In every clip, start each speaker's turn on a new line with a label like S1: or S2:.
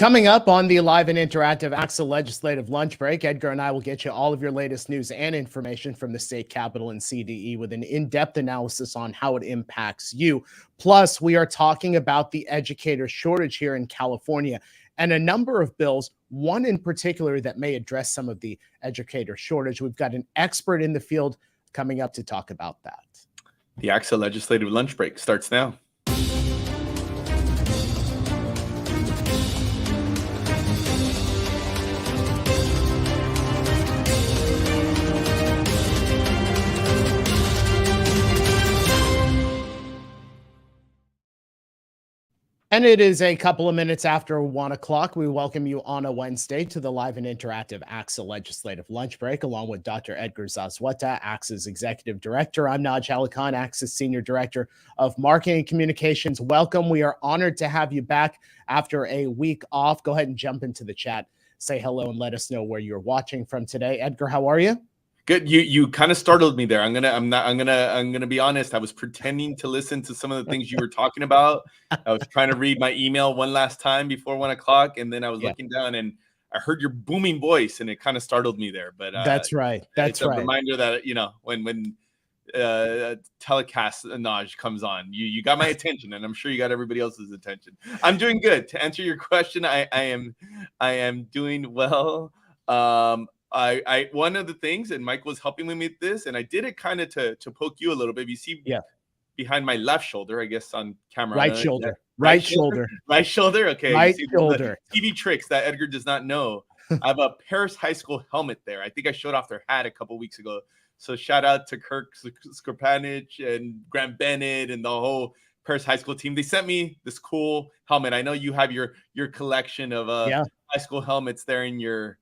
S1: Coming up on the live and interactive ACSA legislative lunch break, Edgar and I will get you all of your latest news and information from the state capitol and CDE with an in-depth analysis on how it impacts you. Plus, we are talking about the educator shortage here in California and a number of bills, one in particular that may address some of the educator shortage. We've got an expert in the field coming up to talk about that.
S2: The ACSA legislative lunch break starts now.
S1: And it is a couple of minutes after 1 o'clock. We welcome you on a Wednesday to the live and interactive ACSA legislative lunch break, along with Dr. Edgar Zazweta, ACSA's executive director. I'm Naj Alikhan, ACSA's senior director of marketing and communications. Welcome. We are honored to have you back after a week off. Go ahead and jump into the chat, say hello, and let us know where you're watching from today. Edgar, how are you?
S2: Good. You kind of startled me there. I'm gonna be honest. I was pretending to listen to some of the things you were talking about. I was trying to read my email one last time before 1 o'clock, and then I was looking down and I heard your booming voice, and it kind of startled me there. But
S1: that's right. That's
S2: it's a reminder that when telecast Naj comes on, you got my attention, and I'm sure you got everybody else's attention. I'm doing good. To answer your question, I am doing well. I one of the things, and Mike was helping me with this, and I did it kind of to poke you a little bit. You see behind my left shoulder, I guess on camera.
S1: Right shoulder. Right shoulder.
S2: Right shoulder. Okay.
S1: Right shoulder.
S2: TV tricks that Edgar does not know. I have a Paris High School helmet there. I think I showed off their hat a couple weeks ago. So shout out to Kirk Skorpanich and Grant Bennett and the whole Paris High School team. They sent me this cool helmet. I know you have your collection of high school helmets there in your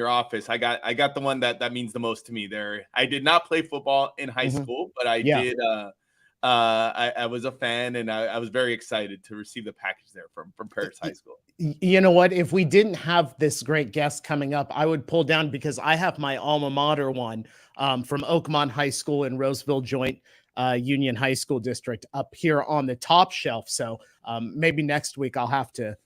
S2: office. I got the one that means the most to me there. I did not play football in high school, but I did. I was a fan, and I was very excited to receive the package there from Paris High School.
S1: You know what? If we didn't have this great guest coming up, I would pull down, because I have my alma mater one from Oakmont High School in Roseville Joint Union High School District up here on the top shelf. So maybe next week I'll have to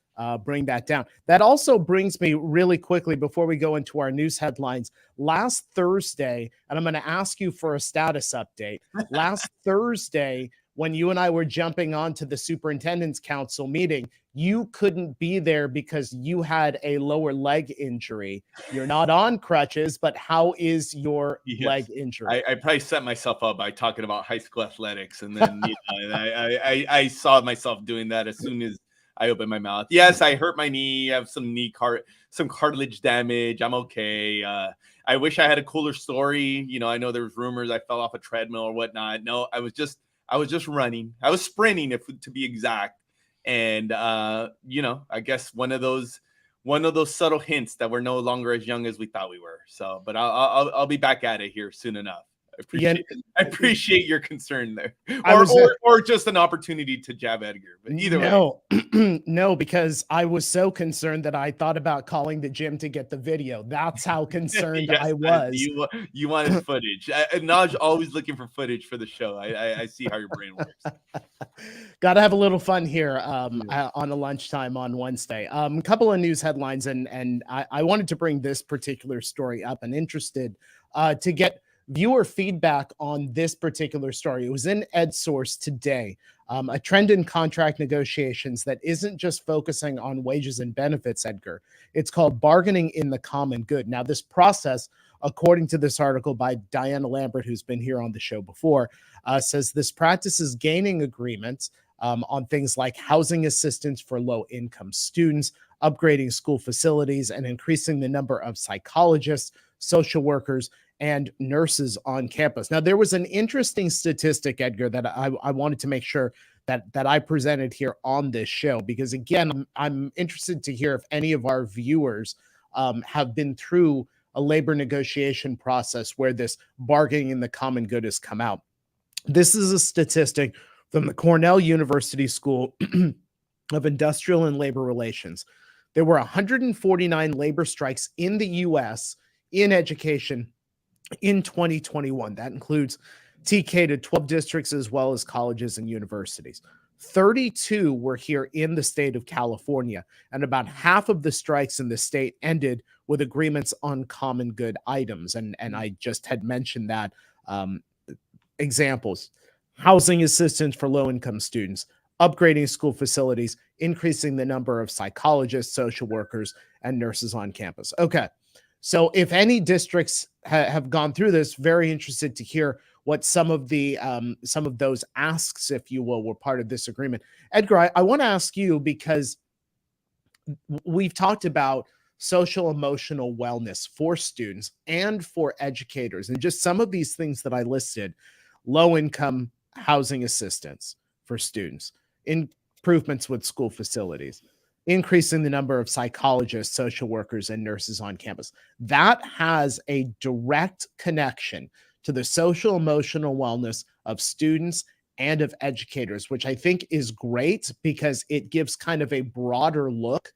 S1: bring that down. That also brings me really quickly, before we go into our news headlines, last Thursday, and I'm going to ask you for a status update. Last Thursday, when you and I were jumping onto the superintendent's council meeting, you couldn't be there because you had a lower leg injury. You're not on crutches, but how is your leg injury?
S2: I probably set myself up by talking about high school athletics, and then I saw myself doing that as soon as I opened my mouth. Yes, I hurt my knee. I have some cartilage damage. I'm okay. I wish I had a cooler story. I know there was rumors I fell off a treadmill or whatnot. No, I was just running. I was sprinting, to be exact. And I guess one of those subtle hints that we're no longer as young as we thought we were. So, but I'll be back at it here soon enough. I appreciate your concern there, or just an opportunity to jab Edgar. But either way,
S1: no, because I was so concerned that I thought about calling the gym to get the video. That's how concerned I was.
S2: You wanted footage. Naj always looking for footage for the show. I see how your brain works.
S1: Got to have a little fun here on a lunchtime on Wednesday. A couple of news headlines, and I wanted to bring this particular story up, and interested to get viewer feedback on this particular story. It was in EdSource today. A trend in contract negotiations that isn't just focusing on wages and benefits, Edgar. It's called bargaining in the common good. Now, this process, according to this article by Diana Lambert, who's been here on the show before, says this practice is gaining agreements on things like housing assistance for low-income students, upgrading school facilities, and increasing the number of psychologists, social workers, and nurses on campus. Now, there was an interesting statistic, Edgar, that I wanted to make sure that I presented here on this show, because again, I'm interested to hear if any of our viewers have been through a labor negotiation process where this bargaining in the common good has come out. This is a statistic from the Cornell University School of Industrial and Labor Relations. There were 149 labor strikes in the U.S. in education in 2021. That includes TK to 12 districts as well as colleges and universities. 32 were here in the state of California, and about half of the strikes in the state ended with agreements on common good items. And I just had mentioned that. Examples: housing assistance for low income students, upgrading school facilities, increasing the number of psychologists, social workers, and nurses on campus. Okay. So if any districts have gone through this, very interested to hear what some of those asks, if you will, were part of this agreement. Edgar, I want to ask you, because we've talked about social emotional wellness for students and for educators, and just some of these things that I listed: low income housing assistance for students, improvements with school facilities, increasing the number of psychologists, social workers, and nurses on campus. That has a direct connection to the social emotional wellness of students and of educators, which I think is great because it gives kind of a broader look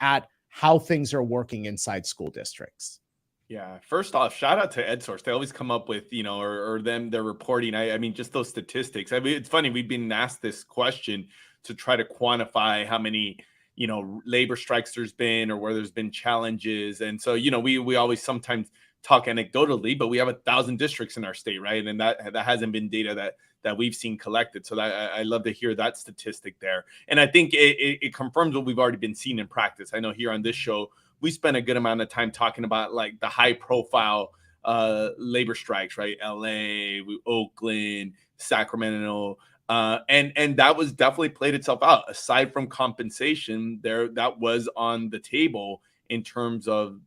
S1: at how things are working inside school districts.
S2: Yeah. First off, shout out to EdSource. They always come up with, or them, they're reporting. I mean, just those statistics. I mean, it's funny. We've been asked this question to try to quantify how many, labor strikes there's been, or where there's been challenges. And so, we always sometimes talk anecdotally, but we have 1,000 districts in our state, right? And that hasn't been data that we've seen collected. So I love to hear that statistic there. And I think it confirms what we've already been seeing in practice. I know here on this show, we spent a good amount of time talking about like the high profile labor strikes, right? LA, Oakland, Sacramento. And that was definitely played itself out. Aside from compensation, that was on the table in terms of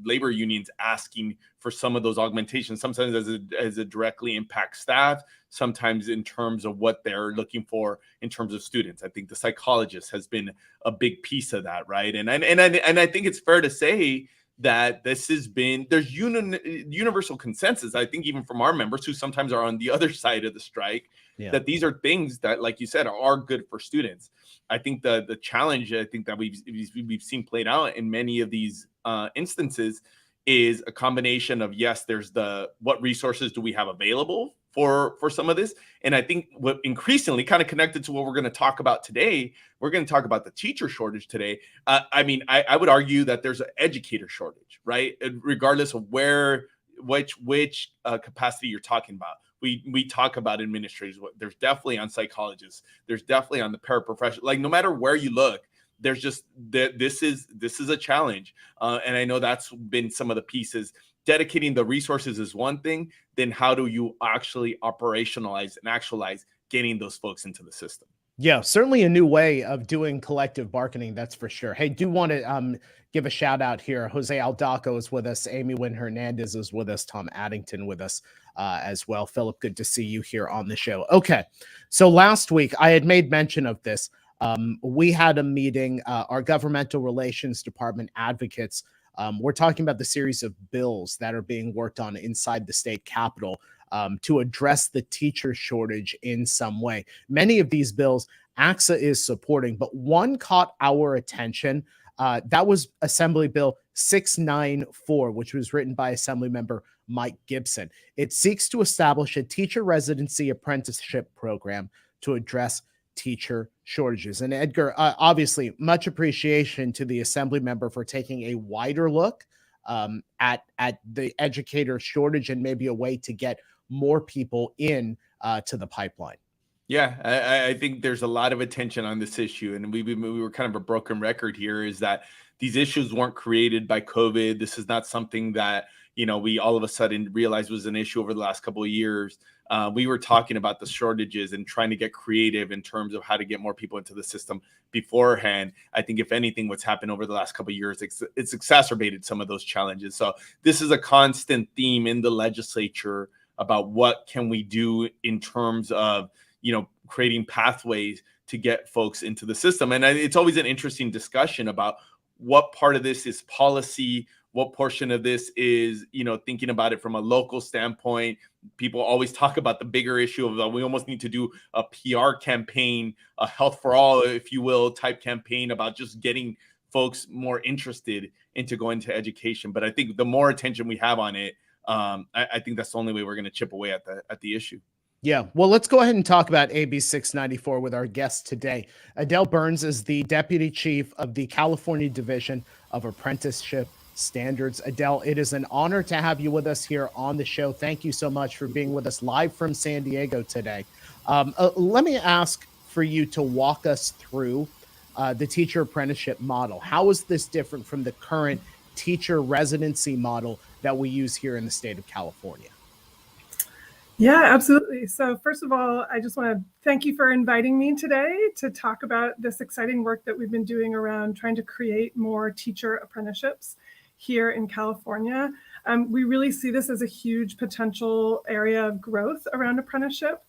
S2: labor unions asking for some of those augmentations, sometimes as it directly impacts staff, sometimes in terms of what they're looking for in terms of students. I think the psychologist has been a big piece of that, right? And I think it's fair to say that there's universal consensus, I think, even from our members who sometimes are on the other side of the strike, that these are things that, like you said, are good for students. I think the challenge, I think, that we've seen played out in many of these instances is a combination of, yes, there's what resources do we have available for some of this. And I think what increasingly kind of connected to what we're going to talk about today, we're going to talk about the teacher shortage today. I mean, I would argue that there's an educator shortage, right? Regardless of which capacity you're talking about. We talk about administrators. There's definitely on psychologists. There's definitely on the paraprofessional. Like, no matter where you look, there's just this is a challenge. And I know that's been some of the pieces. Dedicating the resources is one thing. Then how do you actually operationalize and actualize getting those folks into the system?
S1: Yeah, certainly a new way of doing collective bargaining, that's for sure. Hey, do want to give a shout out here. Jose Aldaco is with us. Amy Wynn Hernandez is with us. Tom Addington with us as well. Philip, good to see you here on the show. Okay, so last week I had made mention of this. We had a meeting, our governmental relations department advocates. We're talking about the series of bills that are being worked on inside the state capitol to address the teacher shortage in some way. Many of these bills ACSA is supporting, but one caught our attention. That was Assembly Bill 694, which was written by Assemblymember Mike Gibson. It seeks to establish a teacher residency apprenticeship program to address teacher shortages. And Edgar, obviously, much appreciation to the Assembly member for taking a wider look at the educator shortage and maybe a way to get more people in to the pipeline.
S2: Yeah, I think there's a lot of attention on this issue, and we were kind of a broken record here. Is that these issues weren't created by COVID? This is not something that we all of a sudden realized was an issue over the last couple of years. We were talking about the shortages and trying to get creative in terms of how to get more people into the system beforehand. I think, if anything, what's happened over the last couple of years, it's exacerbated some of those challenges. So this is a constant theme in the legislature about what can we do in terms of creating pathways to get folks into the system. And it's always an interesting discussion about what part of this is policy, what portion of this is, thinking about it from a local standpoint. People always talk about the bigger issue of we almost need to do a PR campaign, a health for all, if you will, type campaign about just getting folks more interested into going to education. But I think the more attention we have on it, I think that's the only way we're going to chip away at the issue.
S1: Yeah, well, let's go ahead and talk about AB 694 with our guest today. Adele Burns is the Deputy Chief of the California Division of Apprenticeship Standards. Adele, it is an honor to have you with us here on the show. Thank you so much for being with us live from San Diego today. Let me ask for you to walk us through the teacher apprenticeship model. How is this different from the current teacher residency model that we use here in the state of California?
S3: Yeah, absolutely. So first of all, I just want to thank you for inviting me today to talk about this exciting work that we've been doing around trying to create more teacher apprenticeships here in California. We really see this as a huge potential area of growth around apprenticeship.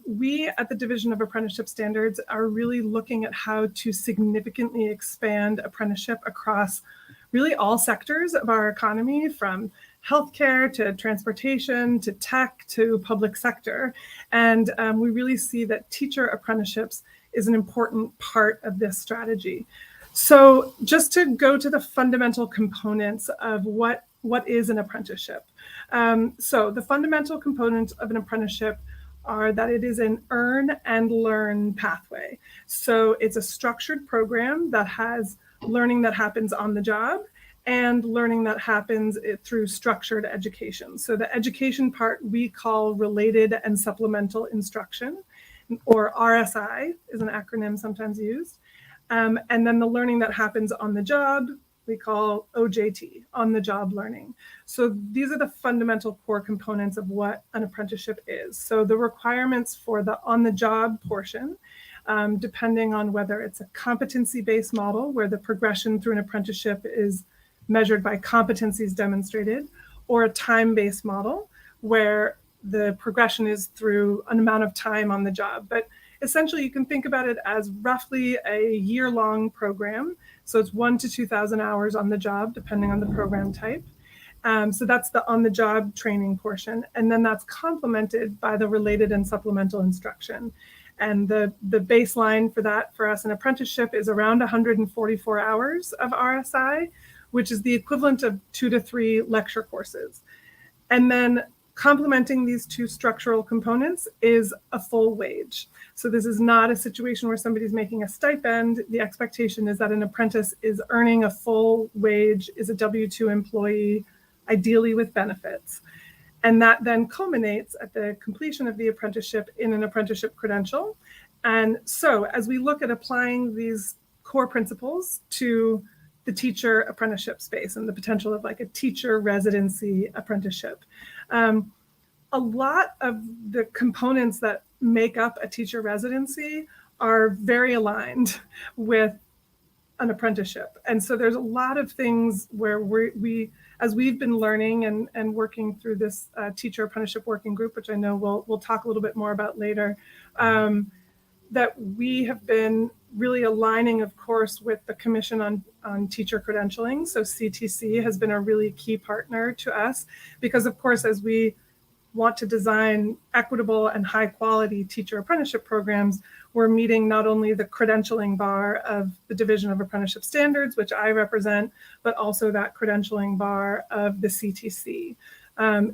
S3: We at the Division of Apprenticeship Standards are really looking at how to significantly expand apprenticeship across really all sectors of our economy, from healthcare to transportation to tech to public sector. And we really see that teacher apprenticeships is an important part of this strategy. So just to go to the fundamental components of what is an apprenticeship. So the fundamental components of an apprenticeship are that it is an earn and learn pathway. So it's a structured program that has learning that happens on the job and learning that happens through structured education. So the education part we call related and supplemental instruction, or RSI is an acronym sometimes used. And then the learning that happens on the job, we call OJT, on the job learning. So these are the fundamental core components of what an apprenticeship is. So the requirements for the on the job portion, depending on whether it's a competency-based model where the progression through an apprenticeship is measured by competencies demonstrated, or a time-based model where the progression is through an amount of time on the job. But essentially, you can think about it as roughly a year-long program. So it's 1,000 to 2,000 hours on the job, depending on the program type. So that's the on-the-job training portion. And then that's complemented by the related and supplemental instruction. And the baseline for that for us in apprenticeship is around 144 hours of RSI, which is the equivalent of 2 to 3 lecture courses. And then complementing these two structural components is a full wage. So this is not a situation where somebody's making a stipend. The expectation is that an apprentice is earning a full wage, is a W-2 employee, ideally with benefits. And that then culminates at the completion of the apprenticeship in an apprenticeship credential. And so as we look at applying these core principles to the teacher apprenticeship space and the potential of like a teacher residency apprenticeship. A lot of the components that make up a teacher residency are very aligned with an apprenticeship. And so there's a lot of things where we as we've been learning and working through this teacher apprenticeship working group, which I know we'll talk a little bit more about later, that we have been really aligning, of course, with the Commission on Teacher Credentialing. So CTC has been a really key partner to us because, of course, as we want to design equitable and high quality teacher apprenticeship programs, we're meeting not only the credentialing bar of the Division of Apprenticeship Standards, which I represent, but also that credentialing bar of the CTC.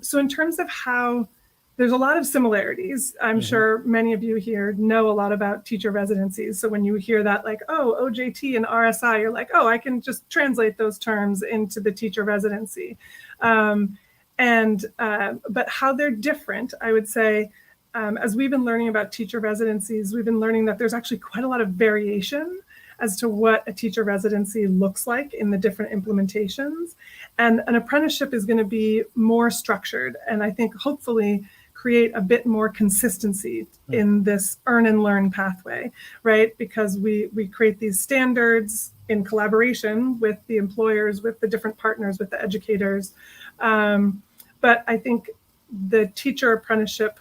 S3: So in terms of how there's a lot of similarities. I'm sure many of you here know a lot about teacher residencies. So when you hear that like, oh, OJT and RSI, you're like, oh, I can just translate those terms into the teacher residency. But how they're different, I would say, as we've been learning about teacher residencies, we've been learning that there's actually quite a lot of variation as to what a teacher residency looks like in the different implementations. And an apprenticeship is going to be more structured. And I think hopefully create a bit more consistency in this earn and learn pathway, right? Because we create these standards in collaboration with the employers, with the different partners, with the educators. But I think the teacher apprenticeship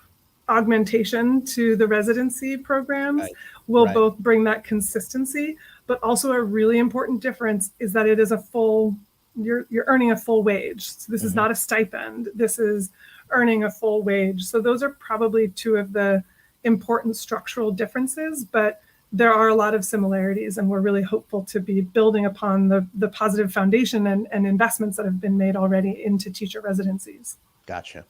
S3: augmentation to the residency programs will both bring that consistency, but also a really important difference is that it is a full, you're earning a full wage. So this is not a stipend. This is earning a full wage. So those are probably two of the important structural differences, but there are a lot of similarities, and we're really hopeful to be building upon the positive foundation and investments that have been made already into teacher residencies.
S1: Gotcha.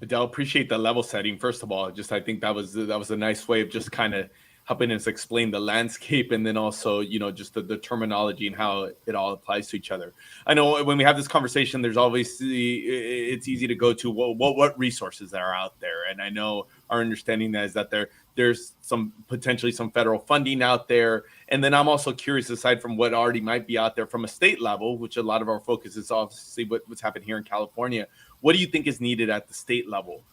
S2: Adele, appreciate the level setting. First of all, I think that was a nice way of just kind of helping us explain the landscape, and then also, just the terminology and how it all applies to each other. I know when we have this conversation, there's always it's easy to go to what resources that are out there, and I know our understanding is that there's potentially some federal funding out there, and then I'm also curious, aside from what already might be out there from a state level, which a lot of our focus is obviously what's happened here in California. What do you think is needed at the state level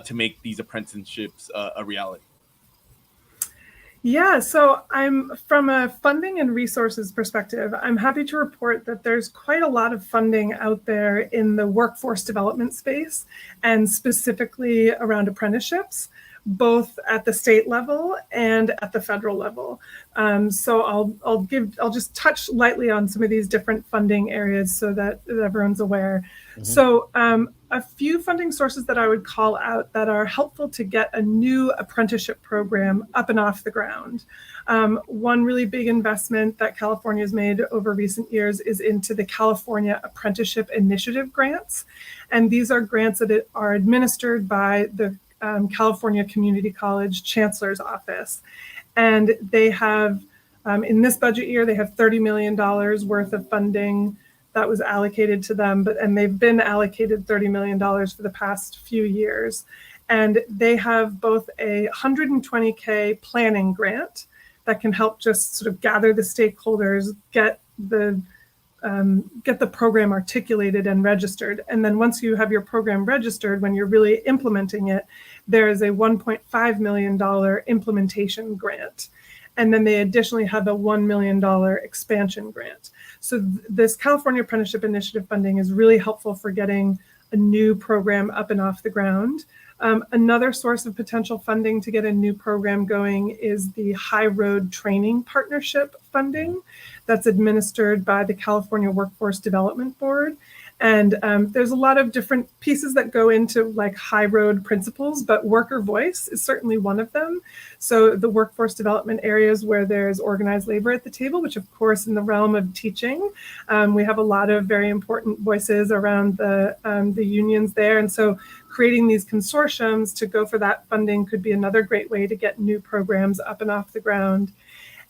S2: to make these apprenticeships a reality?
S3: Yeah, so from a funding and resources perspective, I'm happy to report that there's quite a lot of funding out there in the workforce development space, and specifically around apprenticeships, both at the state level and at the federal level. So I'll just touch lightly on some of these different funding areas so that everyone's aware. Mm-hmm. So a few funding sources that I would call out that are helpful to get a new apprenticeship program up and off the ground. One really big investment that California has made over recent years is into the California Apprenticeship Initiative grants. And these are grants that are administered by the California Community College Chancellor's Office. And they have, in this budget year, they have $30 million worth of funding that was allocated to them, and they've been allocated $30 million for the past few years. And they have both a $120K planning grant that can help just sort of gather the stakeholders, get the program articulated and registered. And then once you have your program registered, when you're really implementing it, there is a $1.5 million implementation grant. And then they additionally have a $1 million expansion grant. So this California Apprenticeship Initiative funding is really helpful for getting a new program up and off the ground. Another source of potential funding to get a new program going is the High Road Training Partnership funding that's administered by the California Workforce Development Board. And there's a lot of different pieces that go into like high road principles, but worker voice is certainly one of them. So the workforce development areas where there's organized labor at the table, which of course in the realm of teaching, we have a lot of very important voices around the unions there. And so creating these consortiums to go for that funding could be another great way to get new programs up and off the ground.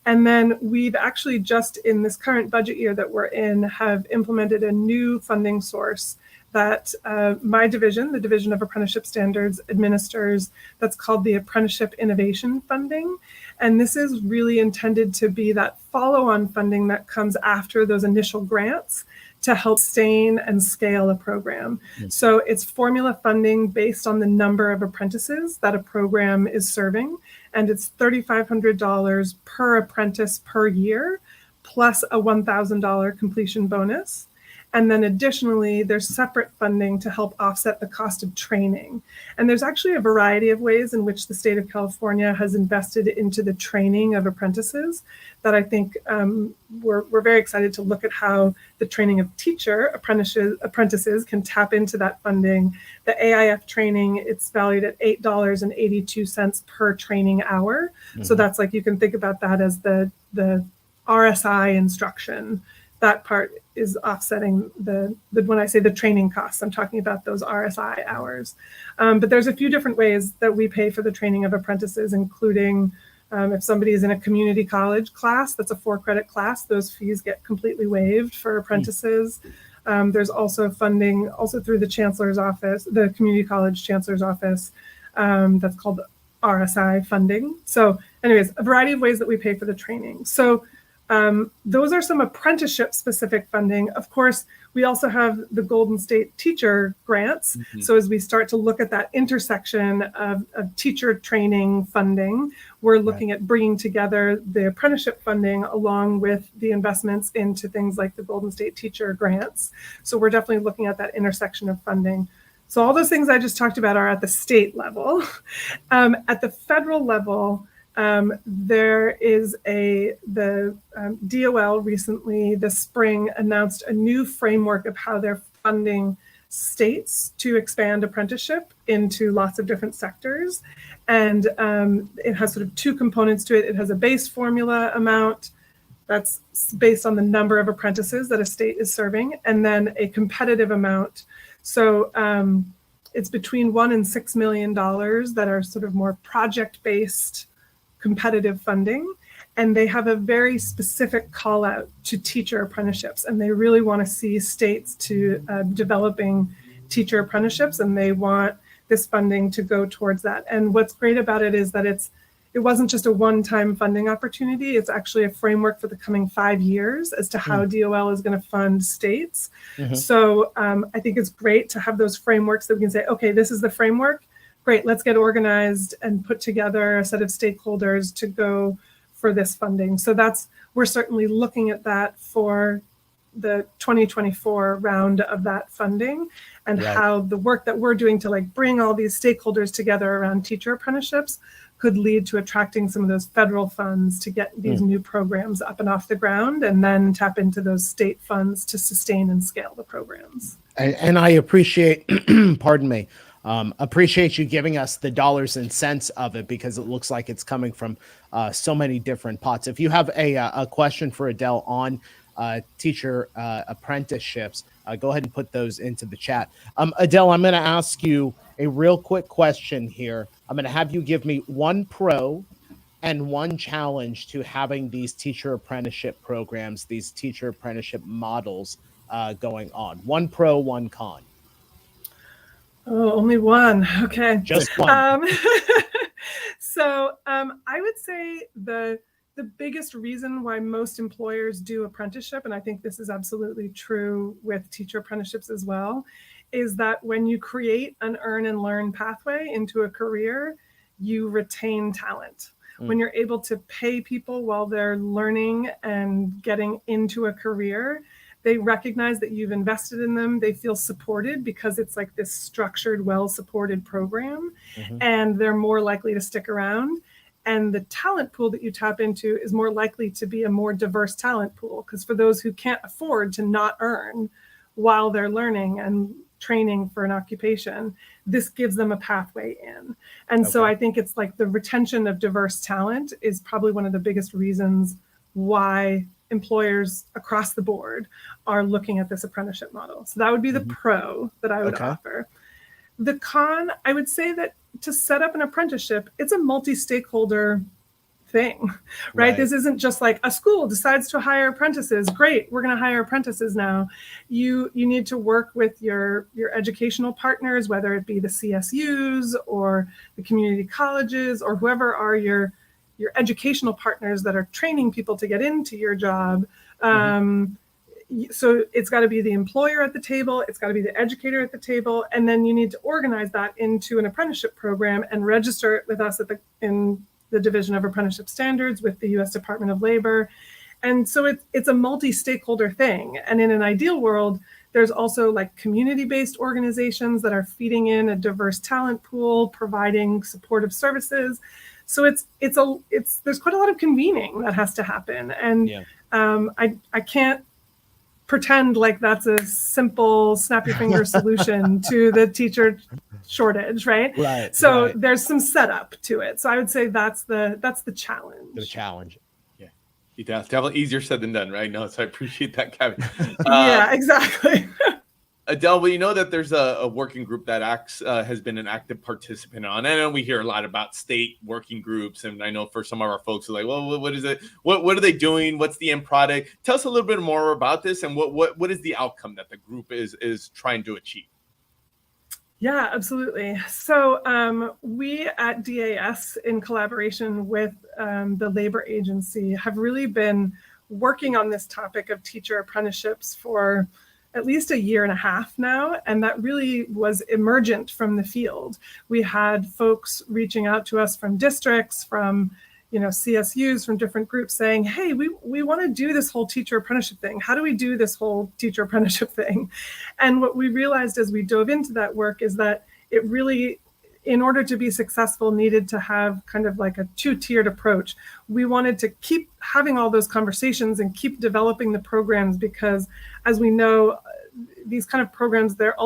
S3: And then we've actually just in this current budget year that we're in have implemented a new funding source that my division, the Division of Apprenticeship Standards, administers. That's called the Apprenticeship Innovation Funding. And this is really intended to be that follow-on funding that comes after those initial grants to help sustain and scale a program. Mm-hmm. So it's formula funding based on the number of apprentices that a program is serving. And it's $3,500 per apprentice per year, plus a $1,000 completion bonus. And then additionally, there's separate funding to help offset the cost of training. And there's actually a variety of ways in which the state of California has invested into the training of apprentices that I think we're very excited to look at how the training of apprentices can tap into that funding. The AIF training, it's valued at $8.82 per training hour. Mm-hmm. So that's like, you can think about that as the RSI instruction. That part is offsetting the when I say the training costs, I'm talking about those RSI hours. But there's a few different ways that we pay for the training of apprentices, including if somebody is in a community college class, that's a 4-credit class, those fees get completely waived for apprentices. There's also funding also through the Chancellor's Office, the Community College Chancellor's Office, that's called RSI funding. So anyways, a variety of ways that we pay for the training. So those are some apprenticeship specific funding. Of course, we also have the Golden State teacher grants. Mm-hmm. So as we start to look at that intersection of teacher training funding, we're looking at bringing together the apprenticeship funding along with the investments into things like the Golden State teacher grants. So we're definitely looking at that intersection of funding. So all those things I just talked about are at the state level. At the federal level, there is the DOL recently this spring announced a new framework of how they're funding states to expand apprenticeship into lots of different sectors. And it has sort of two components to it. It has a base formula amount that's based on the number of apprentices that a state is serving, and then a competitive amount. So it's between $1 and $6 million that are sort of more project-based competitive funding. And they have a very specific call out to teacher apprenticeships. And they really want to see states to developing teacher apprenticeships, and they want this funding to go towards that. And what's great about it is that it wasn't just a one-time funding opportunity. It's actually a framework for the coming 5 years as to how DOL is going to fund states. So I think it's great to have those frameworks that we can say, okay, this is the framework. Great, let's get organized and put together a set of stakeholders to go for this funding. So we're certainly looking at that for the 2024 round of that funding, and how the work that we're doing to like bring all these stakeholders together around teacher apprenticeships could lead to attracting some of those federal funds to get these new programs up and off the ground, and then tap into those state funds to sustain and scale the programs.
S1: And I appreciate, pardon me, appreciate you giving us the dollars and cents of it, because it looks like it's coming from so many different pots. If you have a question for Adele on teacher apprenticeships, go ahead and put those into the chat. Adele, I'm going to ask you a real quick question here. I'm going to have you give me one pro and one challenge to having these teacher apprenticeship programs, these teacher apprenticeship models going on. One pro, one con.
S3: Oh, only one. Okay.
S1: Just one.
S3: So I would say the biggest reason why most employers do apprenticeship, and I think this is absolutely true with teacher apprenticeships as well, is that when you create an earn and learn pathway into a career, you retain talent. When you're able to pay people while they're learning and getting into a career, they recognize that you've invested in them. They feel supported because it's like this structured, well-supported program, and they're more likely to stick around. And the talent pool that you tap into is more likely to be a more diverse talent pool, because for those who can't afford to not earn while they're learning and training for an occupation, this gives them a pathway in. And so I think it's like the retention of diverse talent is probably one of the biggest reasons why employers across the board are looking at this apprenticeship model. So that would be the pro that I would offer. The con, I would say that to set up an apprenticeship, it's a multi-stakeholder thing, right? This isn't just like a school decides to hire apprentices. Great, we're going to hire apprentices now. You need to work with your educational partners, whether it be the CSUs or the community colleges or whoever are your educational partners that are training people to get into your job. So it's got to be the employer at the table, it's got to be the educator at the table, and then you need to organize that into an apprenticeship program and register it with us in the Division of Apprenticeship Standards with the U.S. Department of Labor. And so it's a multi-stakeholder thing. And in an ideal world, there's also like community-based organizations that are feeding in a diverse talent pool, providing supportive services. So there's quite a lot of convening that has to happen. And I can't pretend like that's a simple snap your finger solution to the teacher shortage, right? So there's some setup to it. So I would say that's the challenge.
S1: The challenge.
S2: Yeah. Definitely easier said than done, right? No, so I appreciate that, Kevin.
S3: Yeah, exactly.
S2: Adele, well, you know that there's a working group that has been an active participant on. I know we hear a lot about state working groups, and I know for some of our folks are like, well, what is it? What are they doing? What's the end product? Tell us a little bit more about this, and what is the outcome that the group is trying to achieve?
S3: Yeah, absolutely. So we at DAS, in collaboration with the labor agency, have really been working on this topic of teacher apprenticeships for at least a year and a half now, and that really was emergent from the field. We had folks reaching out to us from districts, from CSUs, from different groups saying, hey, we want to do this whole teacher apprenticeship thing. How do we do this whole teacher apprenticeship thing? And what we realized as we dove into that work is that it really, in order to be successful, needed to have kind of like a two-tiered approach. We wanted to keep having all those conversations and keep developing the programs, because as we know, these kind of programs, they're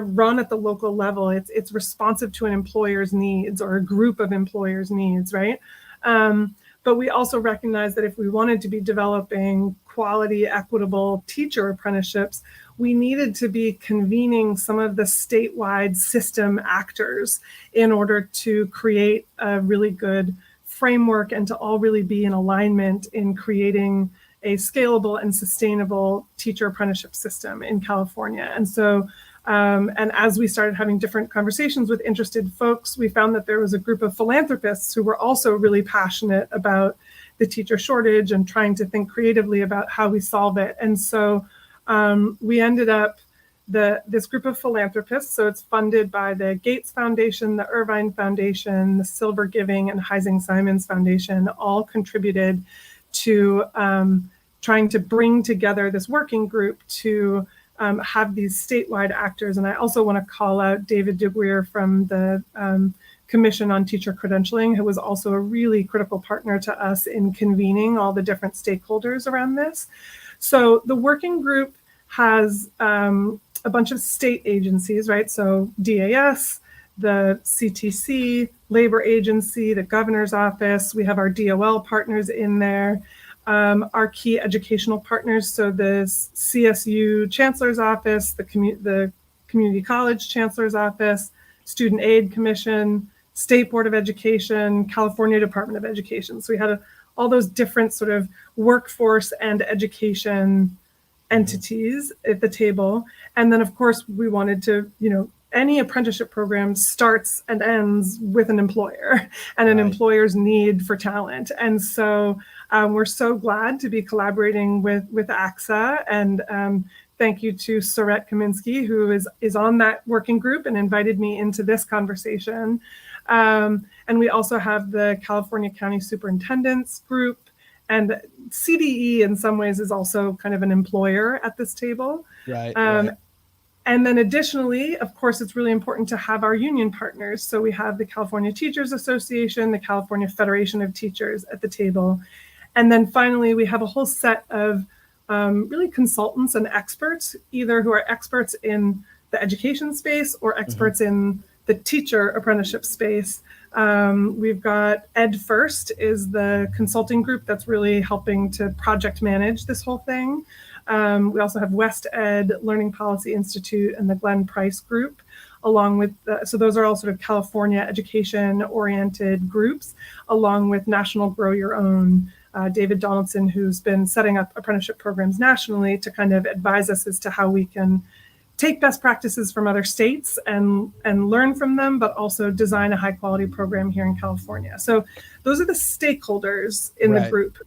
S3: run at the local level. It's responsive to an employer's needs or a group of employers' needs, right? But But we also recognize that if we wanted to be developing quality, equitable teacher apprenticeships, we needed to be convening some of the statewide system actors in order to create a really good framework and to all really be in alignment in creating a scalable and sustainable teacher apprenticeship system in California. And so, and as we started having different conversations with interested folks, we found that there was a group of philanthropists who were also really passionate about the teacher shortage and trying to think creatively about how we solve it. And so we ended up this group of philanthropists. So it's funded by the Gates Foundation, the Irvine Foundation, the Silver Giving, and Heising Simons Foundation, all contributed to trying to bring together this working group to have these statewide actors. And I also want to call out David DeGuire from the Commission on Teacher Credentialing, who was also a really critical partner to us in convening all the different stakeholders around this. So the working group has a bunch of state agencies, right? So DAS, the CTC, Labor Agency, the Governor's Office. We have our DOL partners in there, our key educational partners. So the CSU Chancellor's Office, the Community College Chancellor's Office, Student Aid Commission, State Board of Education, California Department of Education. So we had all those different sort of workforce and education entities at the table. And then of course we wanted to, any apprenticeship program starts and ends with an employer and an employer's need for talent. And so we're so glad to be collaborating with ACSA, and thank you to Saret Kaminsky, who is on that working group and invited me into this conversation. And we also have the California County Superintendents Group, and CDE in some ways is also kind of an employer at this table.
S1: Right.
S3: And then additionally, of course, it's really important to have our union partners. So we have the California Teachers Association, the California Federation of Teachers at the table. And then finally, we have a whole set of really consultants and experts, either who are experts in the education space or experts in the teacher apprenticeship space. We've got Ed First is the consulting group that's really helping to project manage this whole thing. We also have West Ed, Learning Policy Institute, and the Glenn Price Group, along with, so those are all sort of California education-oriented groups, along with National Grow Your Own, David Donaldson, who's been setting up apprenticeship programs nationally to kind of advise us as to how we can take best practices from other states and learn from them, but also design a high quality program here in California. So those are the stakeholders in the group.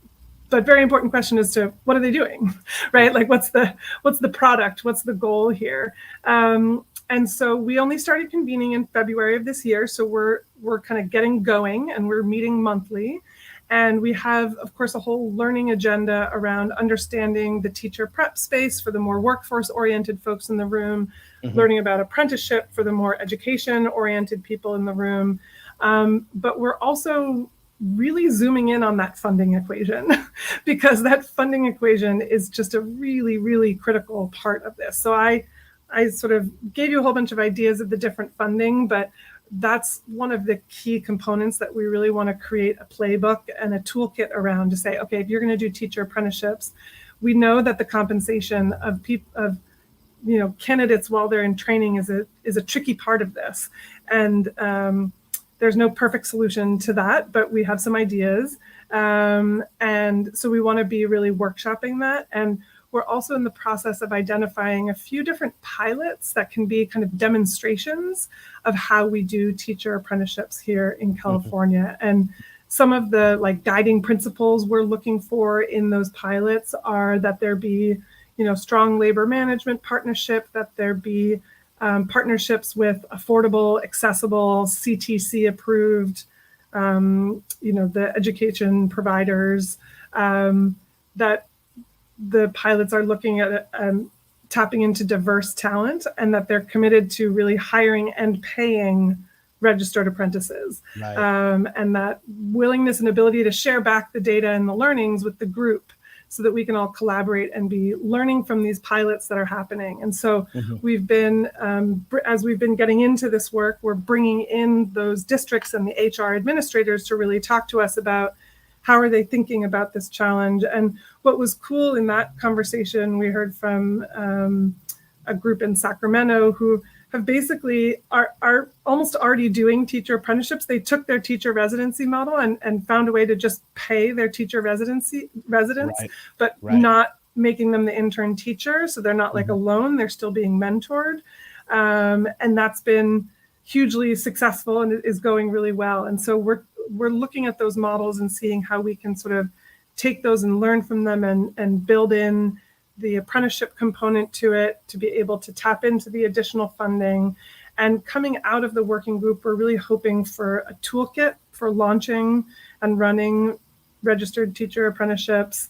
S3: But very important question as to what are they doing, right? Like what's the product? What's the goal here? And so we only started convening in February of this year. So we're kind of getting going, and we're meeting monthly. And we have, of course, a whole learning agenda around understanding the teacher prep space for the more workforce-oriented folks in the room, learning about apprenticeship for the more education-oriented people in the room. But we're also really zooming in on that funding equation because that funding equation is just a really, really critical part of this. So I sort of gave you a whole bunch of ideas of the different funding, but that's one of the key components that we really want to create a playbook and a toolkit around to say, okay, if you're going to do teacher apprenticeships, we know that the compensation of candidates while they're in training is a tricky part of this. And there's no perfect solution to that, but we have some ideas. And so we want to be really workshopping that. And we're also in the process of identifying a few different pilots that can be kind of demonstrations of how we do teacher apprenticeships here in California. And some of the guiding principles we're looking for in those pilots are that there be, strong labor management partnership, that there be partnerships with affordable, accessible, CTC approved, the education providers, that the pilots are looking at tapping into diverse talent, and that they're committed to really hiring and paying registered apprentices.
S1: Right.
S3: And that willingness and ability to share back the data and the learnings with the group so that we can all collaborate and be learning from these pilots that are happening. And so we've been, as we've been getting into this work, we're bringing in those districts and the HR administrators to really talk to us about how are they thinking about this challenge? And what was cool in that conversation, we heard from a group in Sacramento who have basically are almost already doing teacher apprenticeships. They took their teacher residency model and found a way to just pay their teacher residents, but not making them the intern teacher. So they're not like alone, they're still being mentored. And that's been hugely successful and is going really well. And so we're looking at those models and seeing how we can sort of take those and learn from them and build in the apprenticeship component to it to be able to tap into the additional funding. And coming out of the working group, we're really hoping for a toolkit for launching and running registered teacher apprenticeships,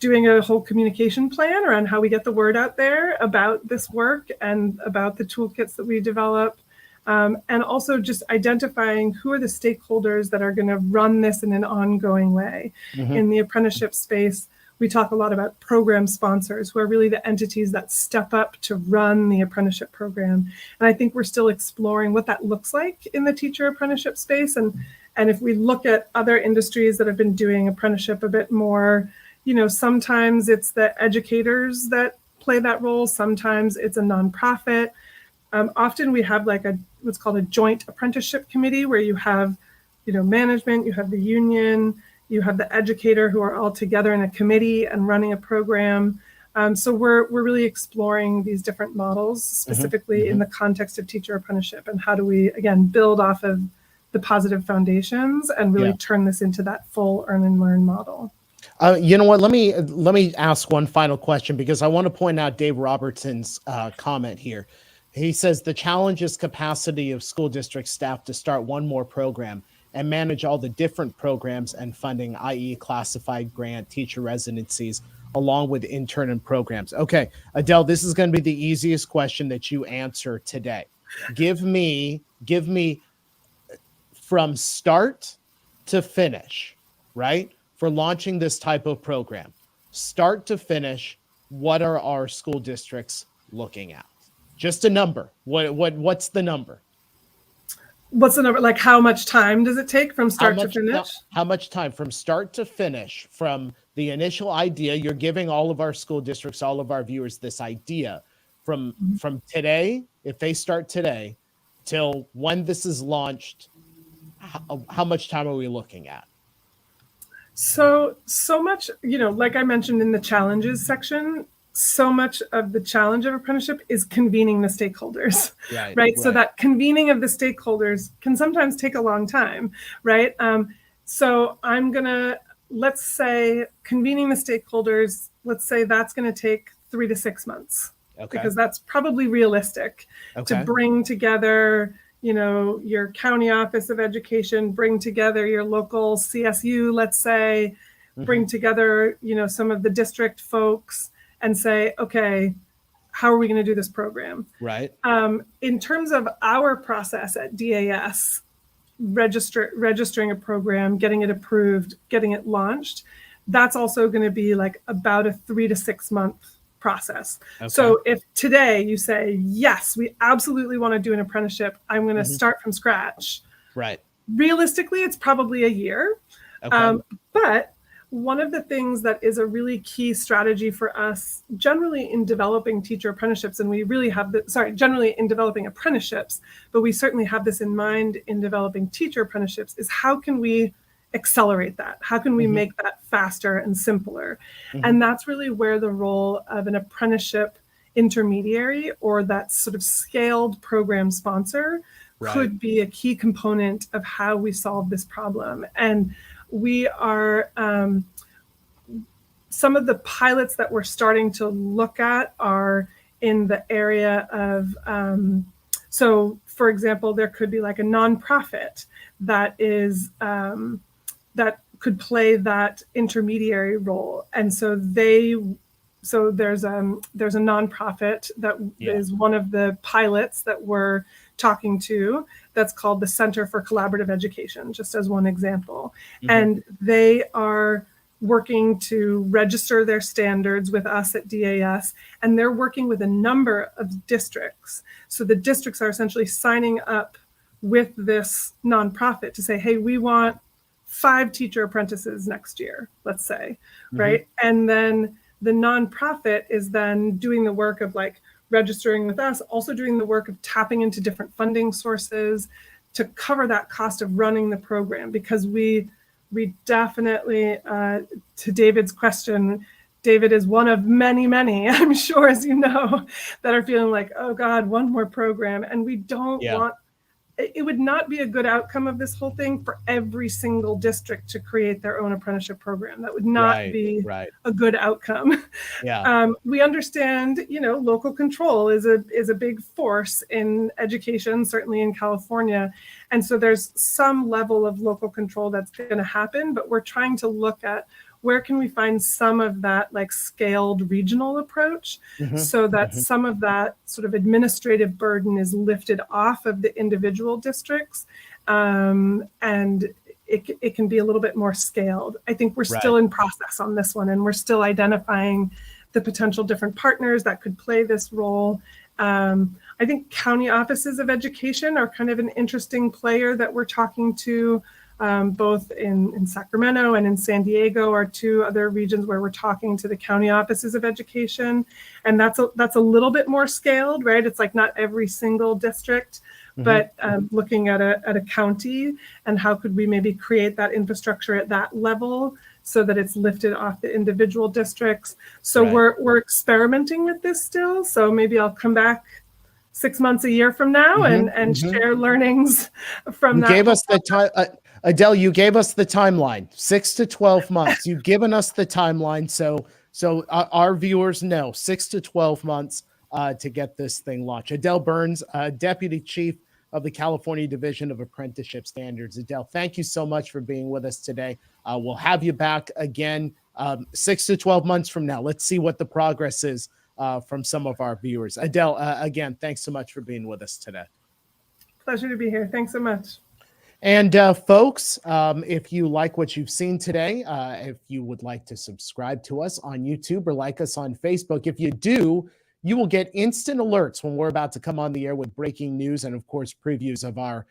S3: doing a whole communication plan around how we get the word out there about this work and about the toolkits that we develop. And also just identifying who are the stakeholders that are going to run this in an ongoing way. In the apprenticeship space, we talk a lot about program sponsors, who are really the entities that step up to run the apprenticeship program. And I think we're still exploring what that looks like in the teacher apprenticeship space. And if we look at other industries that have been doing apprenticeship a bit more, sometimes it's the educators that play that role. Sometimes it's a nonprofit. Often we have like what's called a joint apprenticeship committee, where you have, management, you have the union, you have the educator, who are all together in a committee and running a program. So we're really exploring these different models, specifically in the context of teacher apprenticeship, and how do we, again, build off of the positive foundations and really turn this into that full earn and learn model.
S1: You know what? Let me ask one final question, because I want to point out Dave Robertson's comment here. He says the challenge is capacity of school district staff to start one more program and manage all the different programs and funding, i.e. classified grant, teacher residencies, along with intern and programs. Okay, Adele, this is going to be the easiest question that you answer today. Give me from start to finish, right? For launching this type of program, start to finish, what are our school districts looking at? Just a number. What's the number?
S3: What's the number? Like, how much time does it take from start to finish?
S1: How much time from start to finish, from the initial idea? You're giving all of our school districts, all of our viewers, this idea from today, if they start today, till when this is launched. How much time are we looking at?
S3: So much, like I mentioned in the challenges section, so much of the challenge of apprenticeship is convening the stakeholders, right? So that convening of the stakeholders can sometimes take a long time, right? So let's say convening the stakeholders, let's say that's going to take 3 to 6 months, because that's probably realistic to bring together, your county office of education, bring together your local CSU, let's say, bring together, some of the district folks, and say, okay, how are we going to do this program?
S1: Right.
S3: In terms of our process at DAS, registering a program, getting it approved, getting it launched, that's also going to be like about a 3 to 6 month process. So if today you say, yes, we absolutely want to do an apprenticeship, I'm going to start from scratch.
S1: Right.
S3: Realistically, it's probably a year. But one of the things that is a really key strategy for us generally in developing teacher apprenticeships, and we really have generally in developing apprenticeships, but we certainly have this in mind in developing teacher apprenticeships, is how can we accelerate that? How can we make that faster and simpler? And that's really where the role of an apprenticeship intermediary, or that sort of scaled program sponsor, could be a key component of how we solve this problem. And we are, some of the pilots that we're starting to look at are in the area of, so for example, there could be like a nonprofit that is, that could play that intermediary role. And so there's a nonprofit that is one of the pilots that we're talking to, that's called the Center for Collaborative Education, just as one example. And they are working to register their standards with us at DAS, and they're working with a number of districts. So the districts are essentially signing up with this nonprofit to say, hey, we want 5 teacher apprentices next year, let's say, right? And then the nonprofit is then doing the work of like registering with us, also doing the work of tapping into different funding sources to cover that cost of running the program, because we definitely, to David's question, David is one of many, I'm sure, as you know, that are feeling like, oh God, one more program. And we don't want, it would not be a good outcome of this whole thing for every single district to create their own apprenticeship program. That would not be a good outcome. We understand, you know, local control is a big force in education, certainly in California. And so there's some level of local control that's going to happen, but we're trying to look at where can we find some of that like scaled regional approach so that some of that sort of administrative burden is lifted off of the individual districts, and it can be a little bit more scaled. I think we're still in process on this one, and we're still identifying the potential different partners that could play this role. I think county offices of education are kind of an interesting player that we're talking to. Both in Sacramento and in San Diego are 2 other regions where we're talking to the county offices of education. And that's a little bit more scaled, right? It's like not every single district, but looking at a county and how could we maybe create that infrastructure at that level so that it's lifted off the individual districts. So we're experimenting with this still. So maybe I'll come back 6 months, a year from now and share learnings from that.
S1: Gave us the time. Adele, you gave us the timeline, 6 to 12 months. You've given us the timeline. So our viewers know 6 to 12 months to get this thing launched. Adele Burns, Deputy Chief of the California Division of Apprenticeship Standards. Adele, thank you so much for being with us today. We'll have you back again 6 to 12 months from now. Let's see what the progress is from some of our viewers. Adele, again, thanks so much for being with us today.
S3: Pleasure to be here. Thanks so much.
S1: And folks, if you like what you've seen today, if you would like to subscribe to us on YouTube or like us on Facebook, if you do, you will get instant alerts when we're about to come on the air with breaking news and, of course, previews of our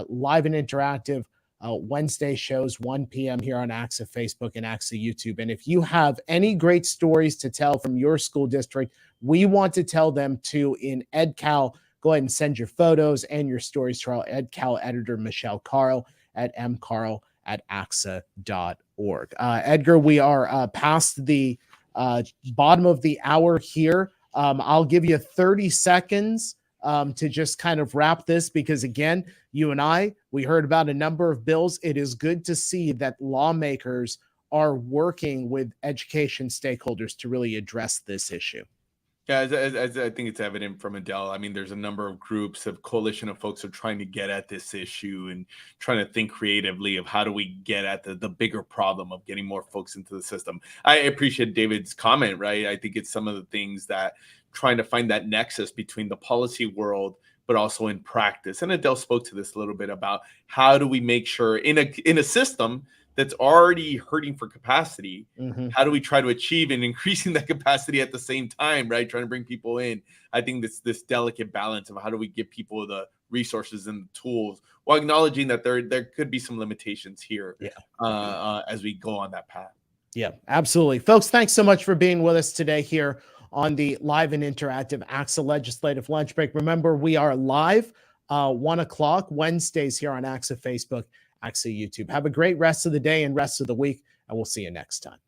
S1: live and interactive Wednesday shows, 1 p.m. here on ACSA Facebook and ACSA YouTube. And if you have any great stories to tell from your school district, we want to tell them too in EdCal. Go ahead and send your photos and your stories to our EdCal editor, Michelle Carl, at mcarl@axa.org. Edgar, we are past the bottom of the hour here. I'll give you 30 seconds to just kind of wrap this, because, again, you and we heard about a number of bills. It is good to see that lawmakers are working with education stakeholders to really address this issue.
S2: Yeah, as I think it's evident from Adele, I mean, there's a number of groups, of coalition of folks who are trying to get at this issue and trying to think creatively of how do we get at the bigger problem of getting more folks into the system. I appreciate David's comment, right? I think it's some of the things that trying to find that nexus between the policy world, but also in practice. And Adele spoke to this a little bit about how do we make sure in a system that's already hurting for capacity, how do we try to achieve and increasing that capacity at the same time, right? Trying to bring people in. I think this delicate balance of how do we give people the resources and the tools while acknowledging that there could be some limitations here as we go on that path.
S1: Yeah, absolutely. Folks, thanks so much for being with us today here on the live and interactive ACSA Legislative Lunch Break. Remember, we are live 1 o'clock Wednesdays here on ACSA Facebook, ACSA YouTube. Have a great rest of the day and rest of the week, and we'll see you next time.